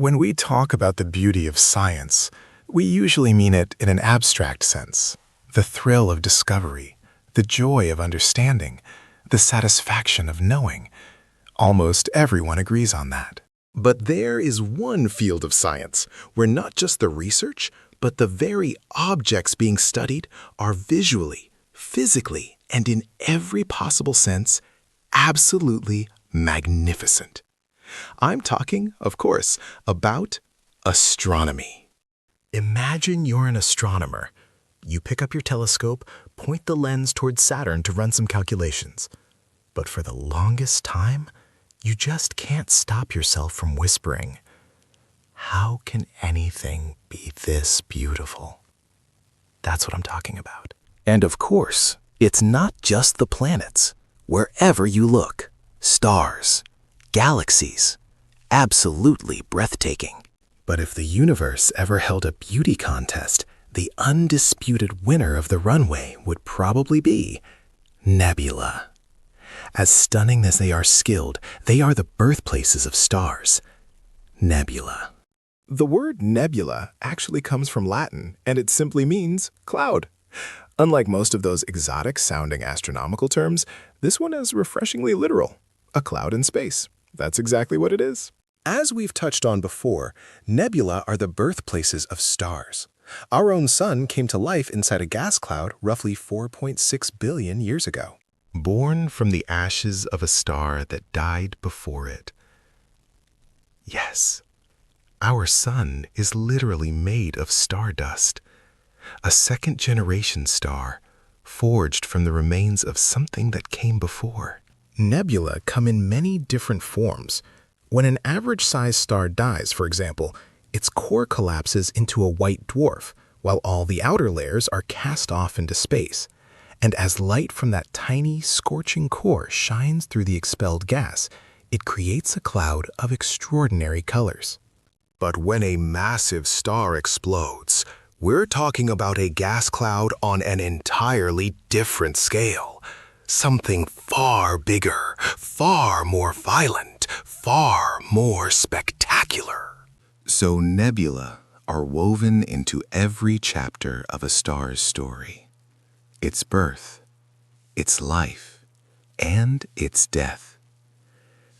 When we talk about the beauty of science, we usually mean it in an abstract sense. The thrill of discovery, the joy of understanding, the satisfaction of knowing. Almost everyone agrees on that. But there is one field of science where not just the research, but the very objects being studied are visually, physically, and in every possible sense, absolutely magnificent. I'm talking, of course, about astronomy. Imagine you're an astronomer. You pick up your telescope, point the lens towards Saturn to run some calculations. But for the longest time, you just can't stop yourself from whispering, "How can anything be this beautiful?" That's what I'm talking about. And of course, it's not just the planets. Wherever you look, stars, galaxies, absolutely breathtaking. But if the universe ever held a beauty contest, the undisputed winner of the runway would probably be Nebula. As stunning as they are skilled, they are the birthplaces of stars. Nebula. The word nebula actually comes from Latin, and it simply means cloud. Unlike most of those exotic-sounding astronomical terms, this one is refreshingly literal. A cloud in space. That's exactly what it is. As we've touched on before, nebula are the birthplaces of stars. Our own sun came to life inside a gas cloud roughly 4.6 billion years ago. Born from the ashes of a star that died before it. Yes, our sun is literally made of stardust. A second-generation star, forged from the remains of something that came before. Nebula come in many different forms. When an average-sized star dies, for example, its core collapses into a white dwarf, while all the outer layers are cast off into space. And as light from that tiny, scorching core shines through the expelled gas, it creates a cloud of extraordinary colors. But when a massive star explodes, we're talking about a gas cloud on an entirely different scale. Something far bigger, far more violent, far more spectacular. So nebula are woven into every chapter of a star's story. Its birth, its life, and its death.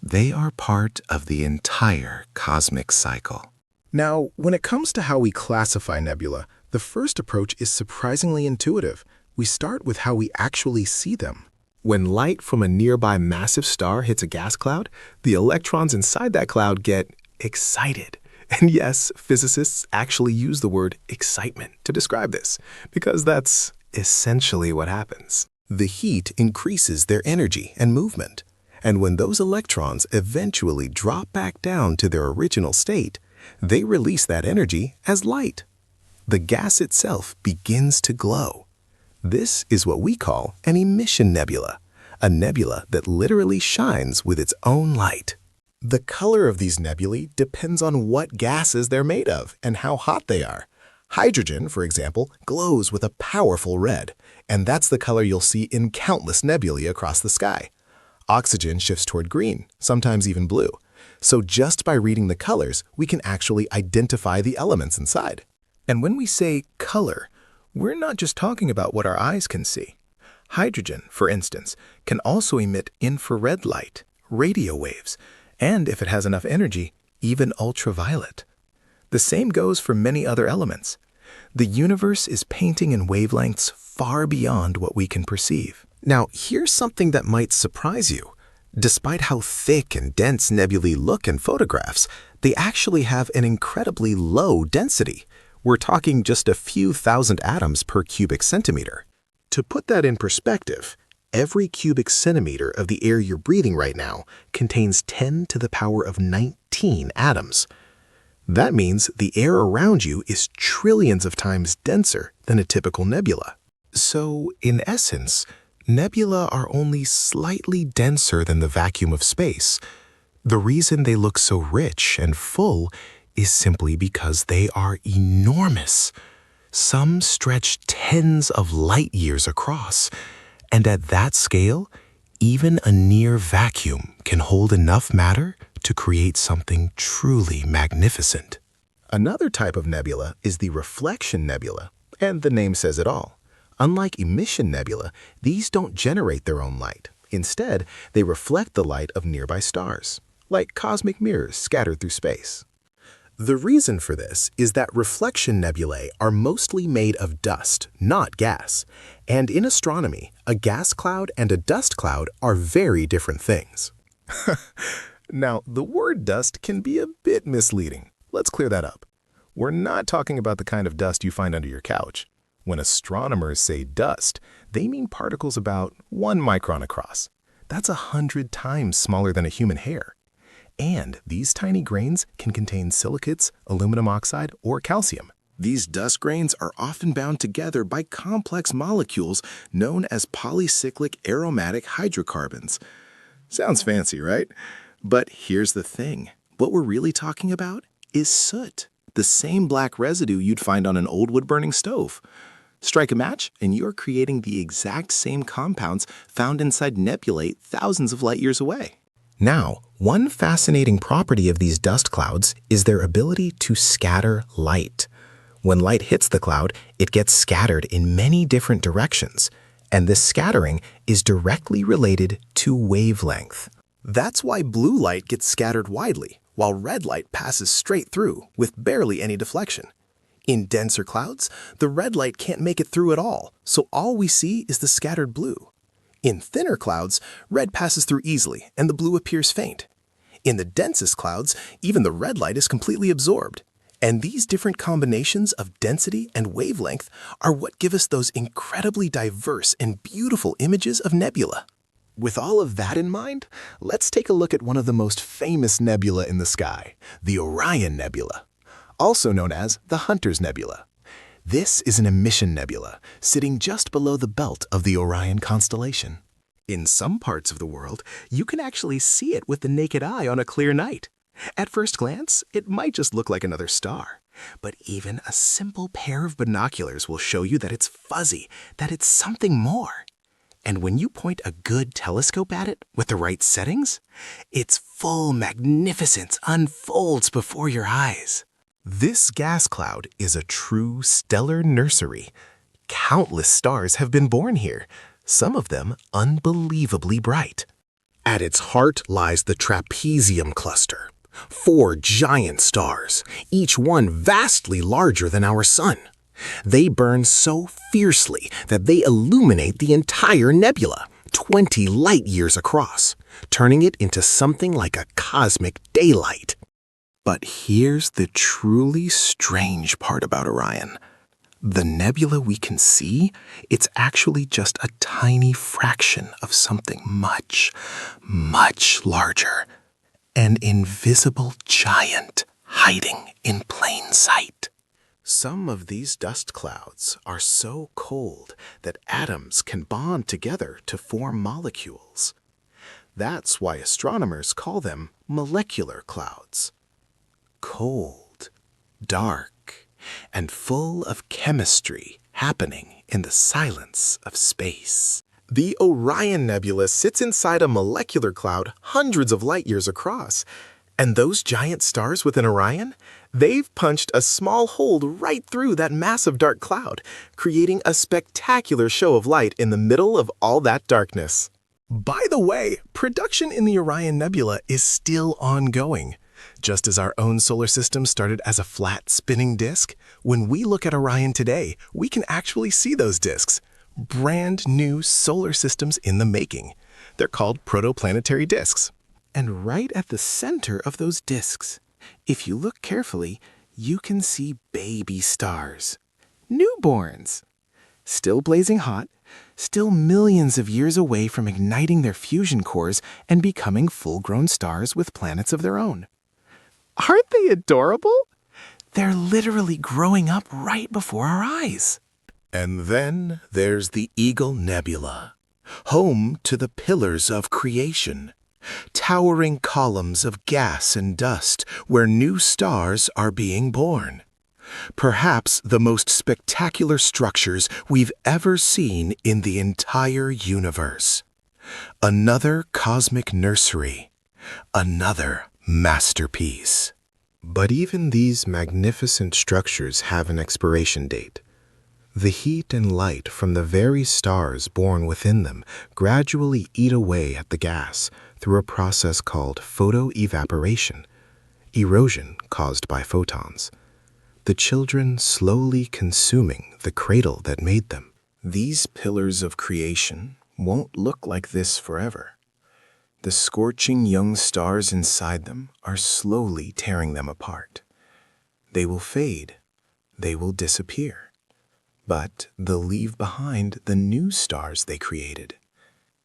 They are part of the entire cosmic cycle. Now, when it comes to how we classify nebula, the first approach is surprisingly intuitive. We start with how we actually see them. When light from a nearby massive star hits a gas cloud, the electrons inside that cloud get excited. And yes, physicists actually use the word excitement to describe this, because that's essentially what happens. The heat increases their energy and movement. And when those electrons eventually drop back down to their original state, they release that energy as light. The gas itself begins to glow. This is what we call an emission nebula, a nebula that literally shines with its own light. The color of these nebulae depends on what gases they're made of and how hot they are. Hydrogen, for example, glows with a powerful red, and that's the color you'll see in countless nebulae across the sky. Oxygen shifts toward green, sometimes even blue. So just by reading the colors, we can actually identify the elements inside. And when we say color, we're not just talking about what our eyes can see. Hydrogen, for instance, can also emit infrared light, radio waves, and if it has enough energy, even ultraviolet. The same goes for many other elements. The universe is painting in wavelengths far beyond what we can perceive. Now, here's something that might surprise you. Despite how thick and dense nebulae look in photographs, they actually have an incredibly low density. We're talking just a few thousand atoms per cubic centimeter. To put that in perspective, every cubic centimeter of the air you're breathing right now contains 10 to the power of 19 atoms. That means the air around you is trillions of times denser than a typical nebula. So, in essence, nebula are only slightly denser than the vacuum of space. The reason they look so rich and full is simply because they are enormous. Some stretch tens of light years across, and at that scale, even a near vacuum can hold enough matter to create something truly magnificent. Another type of nebula is the reflection nebula, and the name says it all. Unlike emission nebula, these don't generate their own light. Instead, they reflect the light of nearby stars, like cosmic mirrors scattered through space. The reason for this is that reflection nebulae are mostly made of dust, not gas. And in astronomy, a gas cloud and a dust cloud are very different things. Now, the word dust can be a bit misleading. Let's clear that up. We're not talking about the kind of dust you find under your couch. When astronomers say dust, they mean particles about 1 micron across. That's 100 times smaller than a human hair. And these tiny grains can contain silicates, aluminum oxide, or calcium. These dust grains are often bound together by complex molecules known as polycyclic aromatic hydrocarbons. Sounds fancy, right? But here's the thing. What we're really talking about is soot, the same black residue you'd find on an old wood-burning stove. Strike a match, and you're creating the exact same compounds found inside nebulae thousands of light years away. Now, one fascinating property of these dust clouds is their ability to scatter light. When light hits the cloud, it gets scattered in many different directions, and this scattering is directly related to wavelength. That's why blue light gets scattered widely, while red light passes straight through with barely any deflection. In denser clouds, the red light can't make it through at all, so all we see is the scattered blue. In thinner clouds, red passes through easily and the blue appears faint. In the densest clouds, even the red light is completely absorbed. And these different combinations of density and wavelength are what give us those incredibly diverse and beautiful images of nebula. With all of that in mind, let's take a look at one of the most famous nebula in the sky, the OrionNebula, also known as the Hunter's Nebula. This is an emission nebula, sitting just below the belt of the Orion constellation. In some parts of the world, you can actually see it with the naked eye on a clear night. At first glance, it might just look like another star. But even a simple pair of binoculars will show you that it's fuzzy, that it's something more. And when you point a good telescope at it with the right settings, its full magnificence unfolds before your eyes. This gas cloud is a true stellar nursery. Countless stars have been born here, some of them unbelievably bright. At its heart lies the trapezium cluster, 4 giant stars, each one vastly larger than our sun. They burn so fiercely that they illuminate the entire nebula, 20 light years across, turning it into something like a cosmic daylight. But here's the truly strange part about Orion. The nebula we can see, it's actually just a tiny fraction of something much, much larger. An invisible giant hiding in plain sight. Some of these dust clouds are so cold that atoms can bond together to form molecules. That's why astronomers call them molecular clouds. Cold, dark, and full of chemistry happening in the silence of space. The Orion Nebula sits inside a molecular cloud hundreds of light years across. And those giant stars within Orion, they've punched a small hole right through that massive dark cloud, creating a spectacular show of light in the middle of all that darkness. By the way, production in the Orion Nebula is still ongoing. Just as our own solar system started as a flat spinning disk, when we look at Orion today, we can actually see those disks. Brand new solar systems in the making. They're called protoplanetary disks. And right at the center of those disks, if you look carefully, you can see baby stars. Newborns. Still blazing hot, still millions of years away from igniting their fusion cores and becoming full-grown stars with planets of their own. Aren't they adorable? They're literally growing up right before our eyes. And then there's the Eagle Nebula, home to the pillars of creation, towering columns of gas and dust where new stars are being born. Perhaps the most spectacular structures we've ever seen in the entire universe. Another cosmic nursery, another masterpiece. But even these magnificent structures have an expiration date. The heat and light from the very stars born within them gradually eat away at the gas through a process called photoevaporation, erosion caused by photons, the children slowly consuming the cradle that made them. These pillars of creation won't look like this forever. The scorching young stars inside them are slowly tearing them apart. They will fade, they will disappear, but they'll leave behind the new stars they created.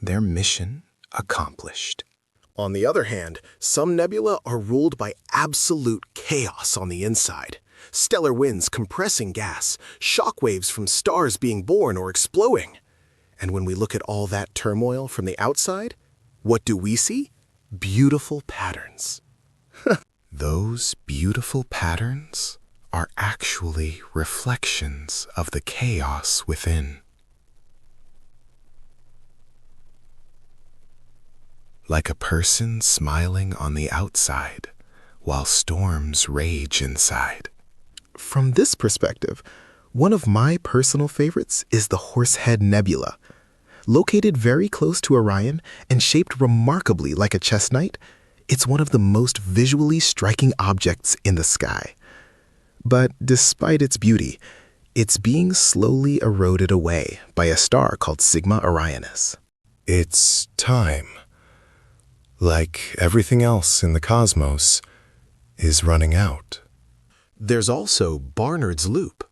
Their mission accomplished. On the other hand, some nebula are ruled by absolute chaos on the inside. Stellar winds compressing gas, shockwaves from stars being born or exploding. And when we look at all that turmoil from the outside, what do we see? Beautiful patterns. Those beautiful patterns are actually reflections of the chaos within. Like a person smiling on the outside while storms rage inside. From this perspective, one of my personal favorites is the Horsehead Nebula. Located very close to Orion and shaped remarkably like a chess knight, it's one of the most visually striking objects in the sky. But despite its beauty, it's being slowly eroded away by a star called Sigma Orionis. It's time. Like everything else in the cosmos, is running out. There's also Barnard's Loop,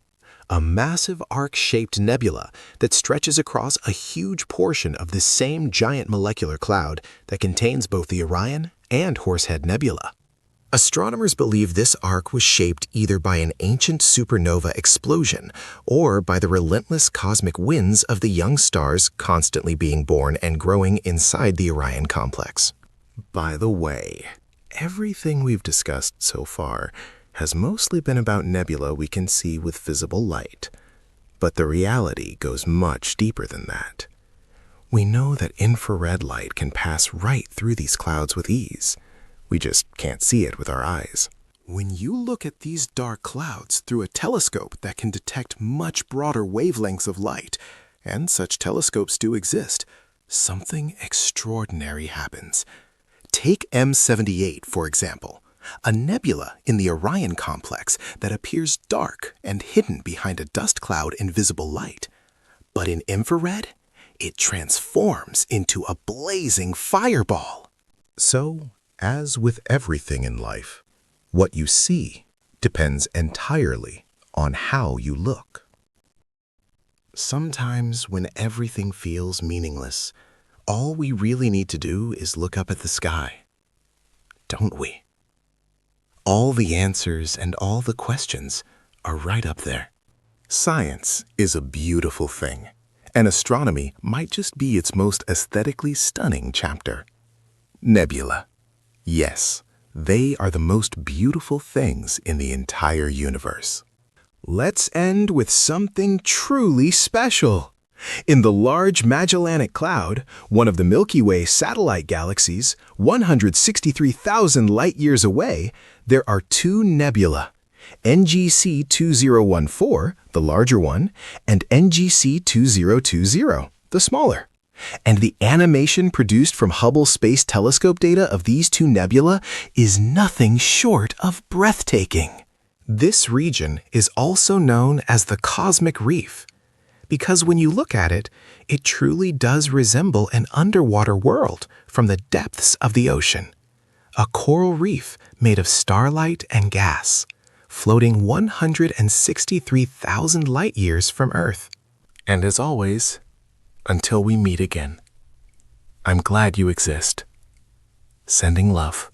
a massive arc-shaped nebula that stretches across a huge portion of the same giant molecular cloud that contains both the Orion and Horsehead Nebula. Astronomers believe this arc was shaped either by an ancient supernova explosion or by the relentless cosmic winds of the young stars constantly being born and growing inside the Orion complex. By the way, everything we've discussed so far has mostly been about nebula we can see with visible light, but the reality goes much deeper than that. We know that infrared light can pass right through these clouds with ease. We just can't see it with our eyes. When you look at these dark clouds through a telescope that can detect much broader wavelengths of light, and such telescopes do exist, something extraordinary happens. Take M78, for example, a nebula in the Orion complex that appears dark and hidden behind a dust cloud in visible light. But in infrared, it transforms into a blazing fireball. So, as with everything in life, what you see depends entirely on how you look. Sometimes when everything feels meaningless, all we really need to do is look up at the sky, don't we? All the answers and all the questions are right up there. Science is a beautiful thing, and astronomy might just be its most aesthetically stunning chapter. Nebula. Yes, they are the most beautiful things in the entire universe. Let's end with something truly special. In the Large Magellanic Cloud, one of the Milky Way satellite galaxies, 163,000 light-years away, there are two nebula, NGC 2014, the larger one, and NGC 2020, the smaller. And the animation produced from Hubble Space Telescope data of these two nebula is nothing short of breathtaking. This region is also known as the Cosmic Reef, because when you look at it, it truly does resemble an underwater world from the depths of the ocean. A coral reef made of starlight and gas, floating 163,000 light-years from Earth. And as always, until we meet again, I'm glad you exist. Sending love.